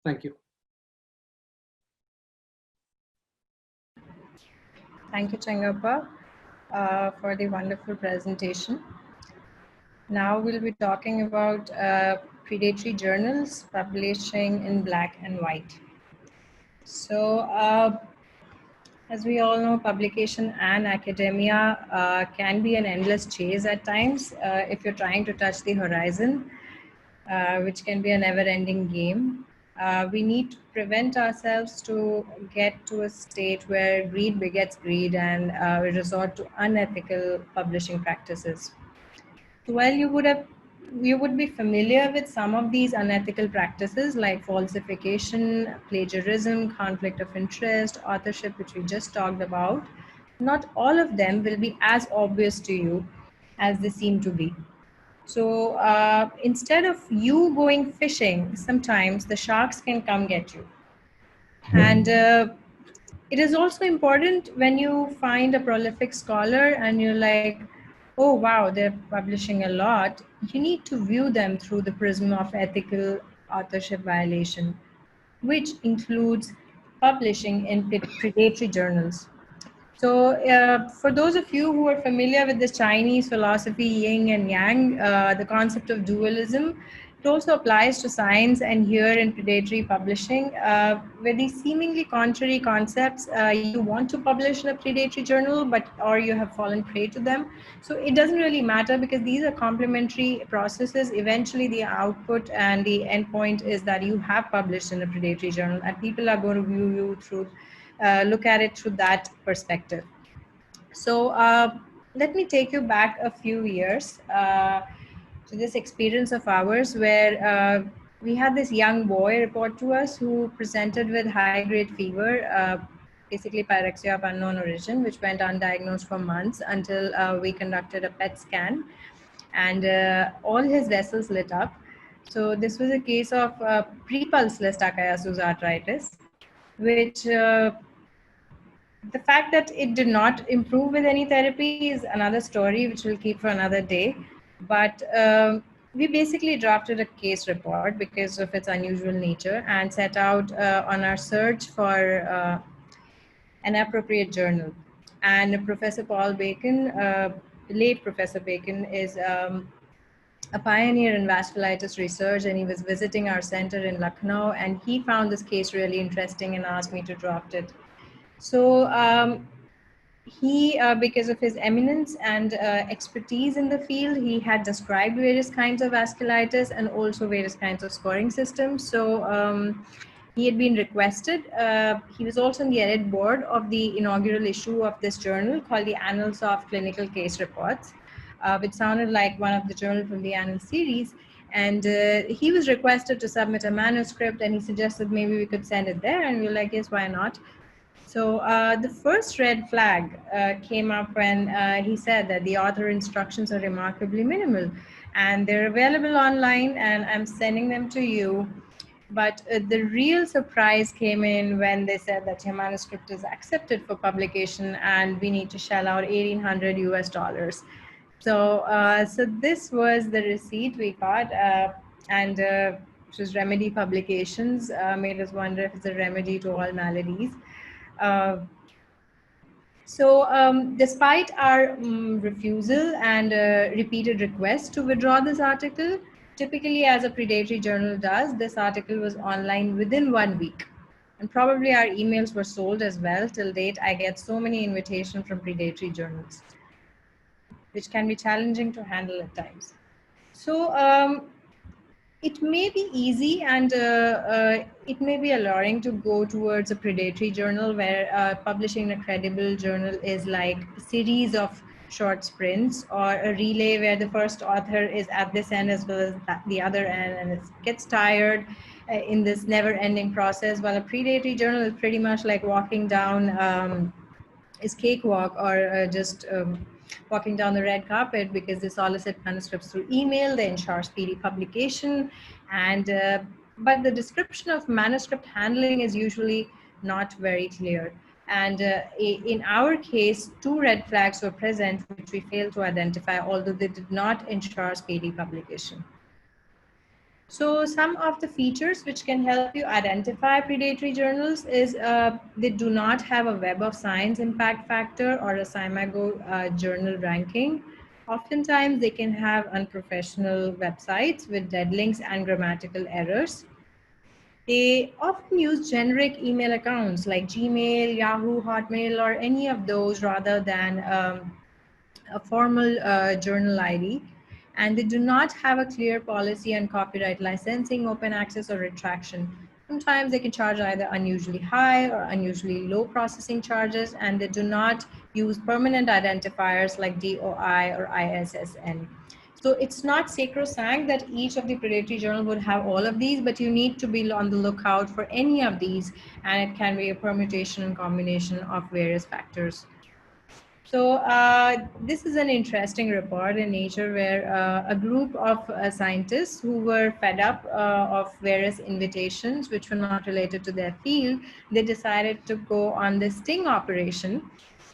Thank you. Thank you, Changappa, for the wonderful presentation. Now we'll be talking about predatory journals publishing in black and white. So, as we all know, publication and academia can be an endless chase at times if you're trying to touch the horizon, which can be a never-ending game. We need to prevent ourselves to get to a state where greed begets greed and we resort to unethical publishing practices. So while you would be familiar with some of these unethical practices like falsification, plagiarism, conflict of interest, authorship, which we just talked about, not all of them will be as obvious to you as they seem to be. So instead of you going fishing, sometimes the sharks can come get you. And it is also important when you find a prolific scholar and you're like, oh, wow, they're publishing a lot. You need to view them through the prism of ethical authorship violation, which includes publishing in predatory journals. So, for those of you who are familiar with the Chinese philosophy, yin and yang, the concept of dualism, it also applies to science and here in predatory publishing, where these seemingly contrary concepts, you want to publish in a predatory journal, but or you have fallen prey to them. So it doesn't really matter because these are complementary processes. Eventually, the output and the endpoint is that you have published in a predatory journal, and people are going to view you through look at it through that perspective. So let me take you back a few years to this experience of ours where we had this young boy report to us who presented with high-grade fever, basically pyrexia of unknown origin, which went undiagnosed for months until we conducted a PET scan, and all his vessels lit up. So this was a case of Cabils List arthritis, which the fact that it did not improve with any therapy is another story, which we'll keep for another day. But we basically drafted a case report because of its unusual nature and set out on our search for an appropriate journal. And Professor Paul Bacon, late Professor Bacon, is a pioneer in vasculitis research, and he was visiting our center in Lucknow, and he found this case really interesting and asked me to draft it. So he, because of his eminence and expertise in the field, he had described various kinds of vasculitis and also various kinds of scoring systems. So he had been requested. He was also on the edit board of the inaugural issue of this journal called the Annals of Clinical Case Reports, which sounded like one of the journals from the Annals series. And he was requested to submit a manuscript, and he suggested maybe we could send it there. And we were like, yes, why not? So the first red flag came up when he said that the author instructions are remarkably minimal and they're available online, and I'm sending them to you. But the real surprise came in when they said that your manuscript is accepted for publication and we need to shell out $1,800 US. So this was the receipt we got, and which was Remedy Publications, made us wonder if it's a remedy to all maladies. Uh, so, despite our refusal and repeated requests to withdraw this article, typically as a predatory journal does, this article was online within 1 week. And probably our emails were sold as well. Till date, I get so many invitations from predatory journals, which can be challenging to handle at times. So, it may be easy and it may be alluring to go towards a predatory journal where publishing a credible journal is like a series of short sprints or a relay where the first author is at this end as well as the other end, and it gets tired in this never-ending process, while a predatory journal is pretty much like walking down is cakewalk or just walking down the red carpet, because they solicit manuscripts through email, they ensure speedy publication, and but the description of manuscript handling is usually not very clear. And in our case, 2 red flags were present, which we failed to identify, although they did not ensure speedy publication. So some of the features which can help you identify predatory journals is they do not have a Web of Science impact factor or a SCImago journal ranking. Oftentimes they can have unprofessional websites with dead links and grammatical errors. They often use generic email accounts like Gmail, Yahoo, Hotmail, or any of those rather than a formal journal ID, and they do not have a clear policy on copyright licensing, open access, or retraction. Sometimes they can charge either unusually high or unusually low processing charges, and they do not use permanent identifiers like DOI or ISSN. So it's not sacrosanct that each of the predatory journal would have all of these, but you need to be on the lookout for any of these, and it can be a permutation and combination of various factors. So this is an interesting report in Nature where a group of scientists who were fed up of various invitations which were not related to their field, they decided to go on this sting operation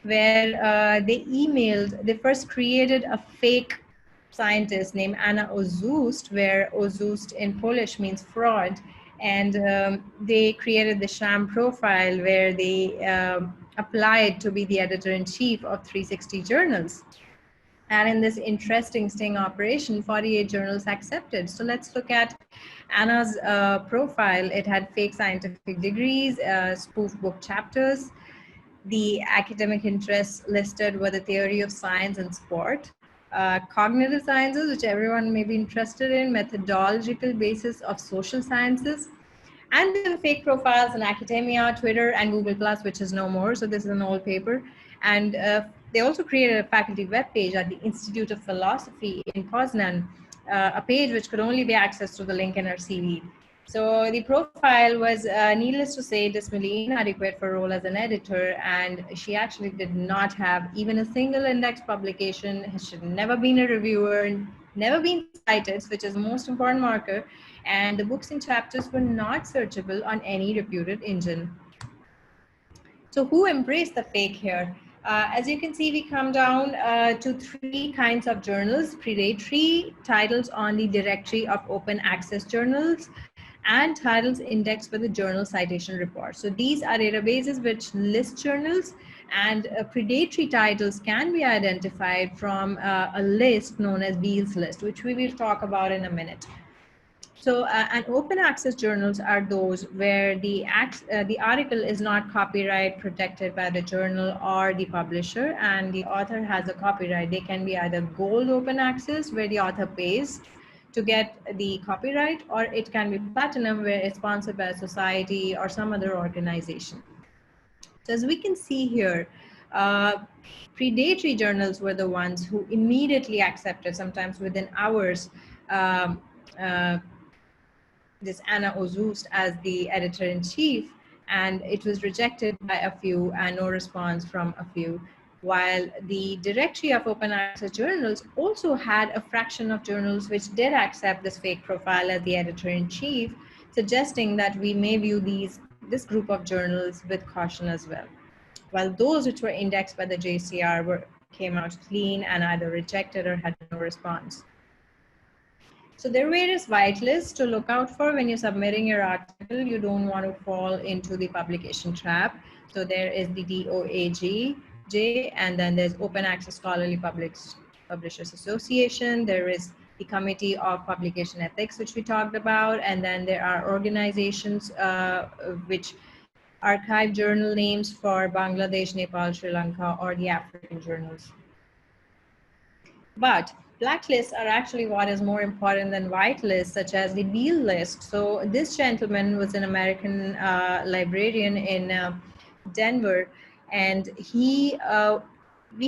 where they first created a fake scientist named Anna Oszust, where Oszust in Polish means fraud, and they created the sham profile where they applied to be the editor-in-chief of 360 journals. And in this interesting sting operation, 48 journals accepted. So let's look at Anna's profile. It had fake scientific degrees, spoof book chapters. The academic interests listed were the theory of science and sport, cognitive sciences, which everyone may be interested in, methodological basis of social sciences, and there were fake profiles in academia, Twitter, and Google Plus, which is no more. So this is an old paper. And they also created a faculty webpage at the Institute of Philosophy in Poznan, a page which could only be accessed through the link in our CV. So the profile was, needless to say, dismally inadequate for a role as an editor, and she actually did not have even a single index publication. She had never been a reviewer, never been cited, which is the most important marker, and the books and chapters were not searchable on any reputed engine. So who embraced the fake here? As you can see, we come down to three kinds of journals: predatory, titles on the directory of open access journals, and titles indexed with the journal citation report. So these are databases which list journals, and predatory titles can be identified from a list known as Cabils List, which we will talk about in a minute. So, and open access journals are those where the article is not copyright protected by the journal or the publisher, and the author has a copyright. They can be either gold open access, where the author pays to get the copyright, or it can be platinum, where it's sponsored by a society or some other organization. So as we can see here, predatory journals were the ones who immediately accepted, sometimes within hours, this Anna Oszust as the editor-in-chief, and it was rejected by a few and no response from a few. While the directory of open access journals also had a fraction of journals which did accept this fake profile as the editor-in-chief, suggesting that we may view this group of journals with caution as well. While those which were indexed by the JCR came out clean and either rejected or had no response. So there are various whitelists to look out for when you're submitting your article. You don't want to fall into the publication trap. So there is the DOAJ, and then there's Open Access Scholarly Publishers Association. There is the Committee of Publication Ethics, which we talked about. And then there are organizations which archive journal names for Bangladesh, Nepal, Sri Lanka, or the African journals. But blacklists are actually what is more important than whitelists, such as the Beale list. So this gentleman was an American librarian in Denver, and we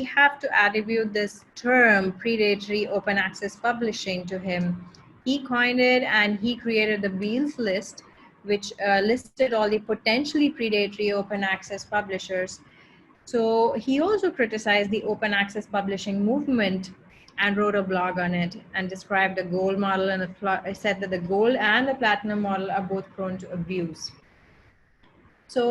have to attribute this term predatory open access publishing to him. He coined it, and he created the Beale's list, which listed all the potentially predatory open access publishers. So he also criticized the open access publishing movement and wrote a blog on it, and described the gold model and said that the gold and the platinum model are both prone to abuse. So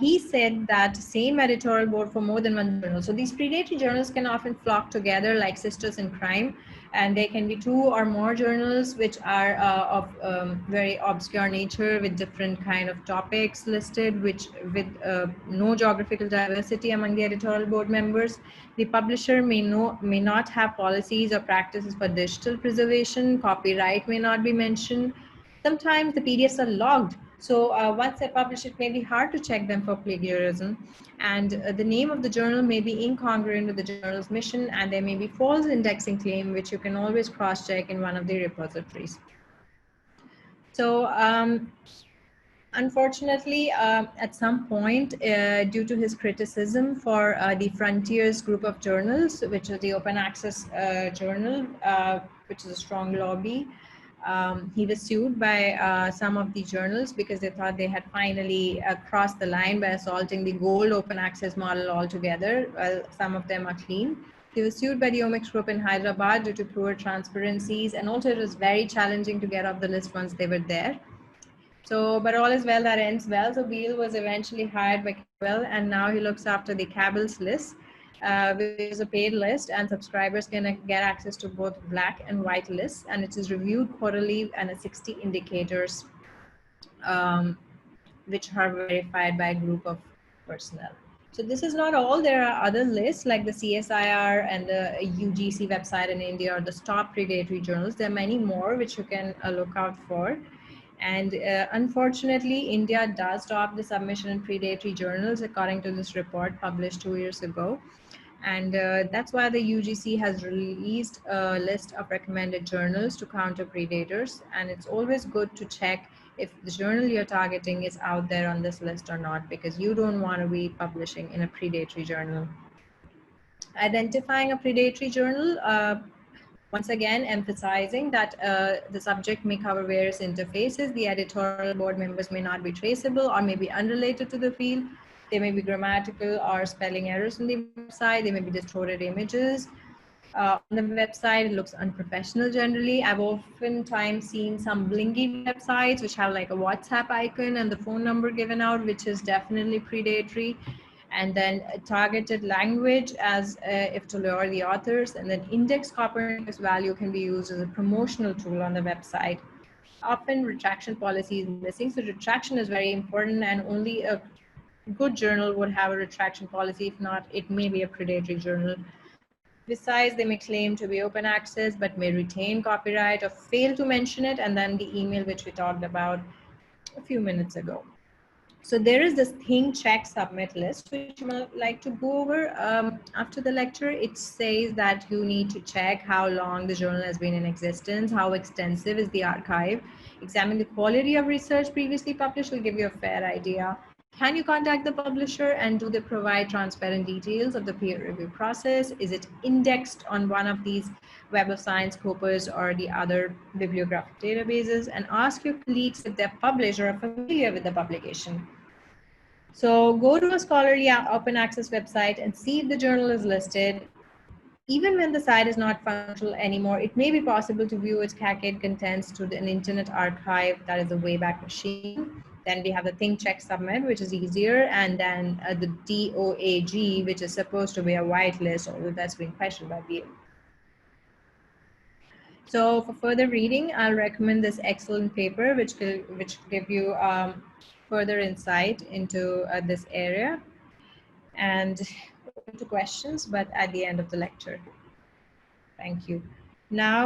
he said that same editorial board for more than one journal. So these predatory journals can often flock together like sisters in crime, and there can be two or more journals which are of very obscure nature with different kind of topics listed, which with no geographical diversity among the editorial board members. The publisher may not have policies or practices for digital preservation. Copyright may not be mentioned. Sometimes the PDFs are logged. So once they're published, it may be hard to check them for plagiarism. And the name of the journal may be incongruent with the journal's mission, and there may be false indexing claim, which you can always cross-check in one of the repositories. So unfortunately, at some point, due to his criticism for the Frontiers group of journals, which is the open access journal, which is a strong lobby, he was sued by some of the journals because they thought they had finally crossed the line by assaulting the gold open access model altogether. Well, some of them are clean. He was sued by the Omics Group in Hyderabad due to poor transparencies, and also it was very challenging to get off the list once they were there. So, but all is well that ends well. So Beale was eventually hired by Cabell, and now he looks after the Cabils List, which is a paid list, and subscribers can get access to both black and white lists, and it is reviewed quarterly and 60 indicators, which are verified by a group of personnel. So this is not all. There are other lists like the CSIR and the UGC website in India, or the Stop Predatory journals. There are many more which you can look out for. And unfortunately, India does stop the submission in predatory journals, according to this report published 2 years ago. And that's why the UGC has released a list of recommended journals to counter predators. And it's always good to check if the journal you're targeting is out there on this list or not, because you don't want to be publishing in a predatory journal. Identifying a predatory journal, once again, emphasizing that the subject may cover various interfaces. The editorial board members may not be traceable or may be unrelated to the field. There may be grammatical or spelling errors on the website. There may be distorted images. On the website, it looks unprofessional generally. I've oftentimes seen some blingy websites which have like a WhatsApp icon and the phone number given out, which is definitely predatory. And then targeted language as if to lure the authors, and then index copper index value can be used as a promotional tool on the website. Often retraction policy is missing, so retraction is very important, and only a good journal would have a retraction policy. If not, it may be a predatory journal. Besides, they may claim to be open access but may retain copyright or fail to mention it, and then the email which we talked about a few minutes ago. So there is this thing check submit list, which you might like to go over after the lecture. It says that you need to check how long the journal has been in existence, how extensive is the archive, examine the quality of research previously published will give you a fair idea. Can you contact the publisher, and do they provide transparent details of the peer review process? Is it indexed on one of these Web of Science, Scopus, or the other bibliographic databases? And ask your colleagues if they're published or are familiar with the publication. So go to a scholarly open access website and see if the journal is listed. Even when the site is not functional anymore, it may be possible to view its cached contents to an internet archive that is a Wayback Machine. Then we have the Think, Check, Submit, which is easier, and then the DOAG, which is supposed to be a whitelist, although that's being questioned by Beale. So for further reading, I'll recommend this excellent paper, which give you further insight into this area, and open to questions, but at the end of the lecture. Thank you. Now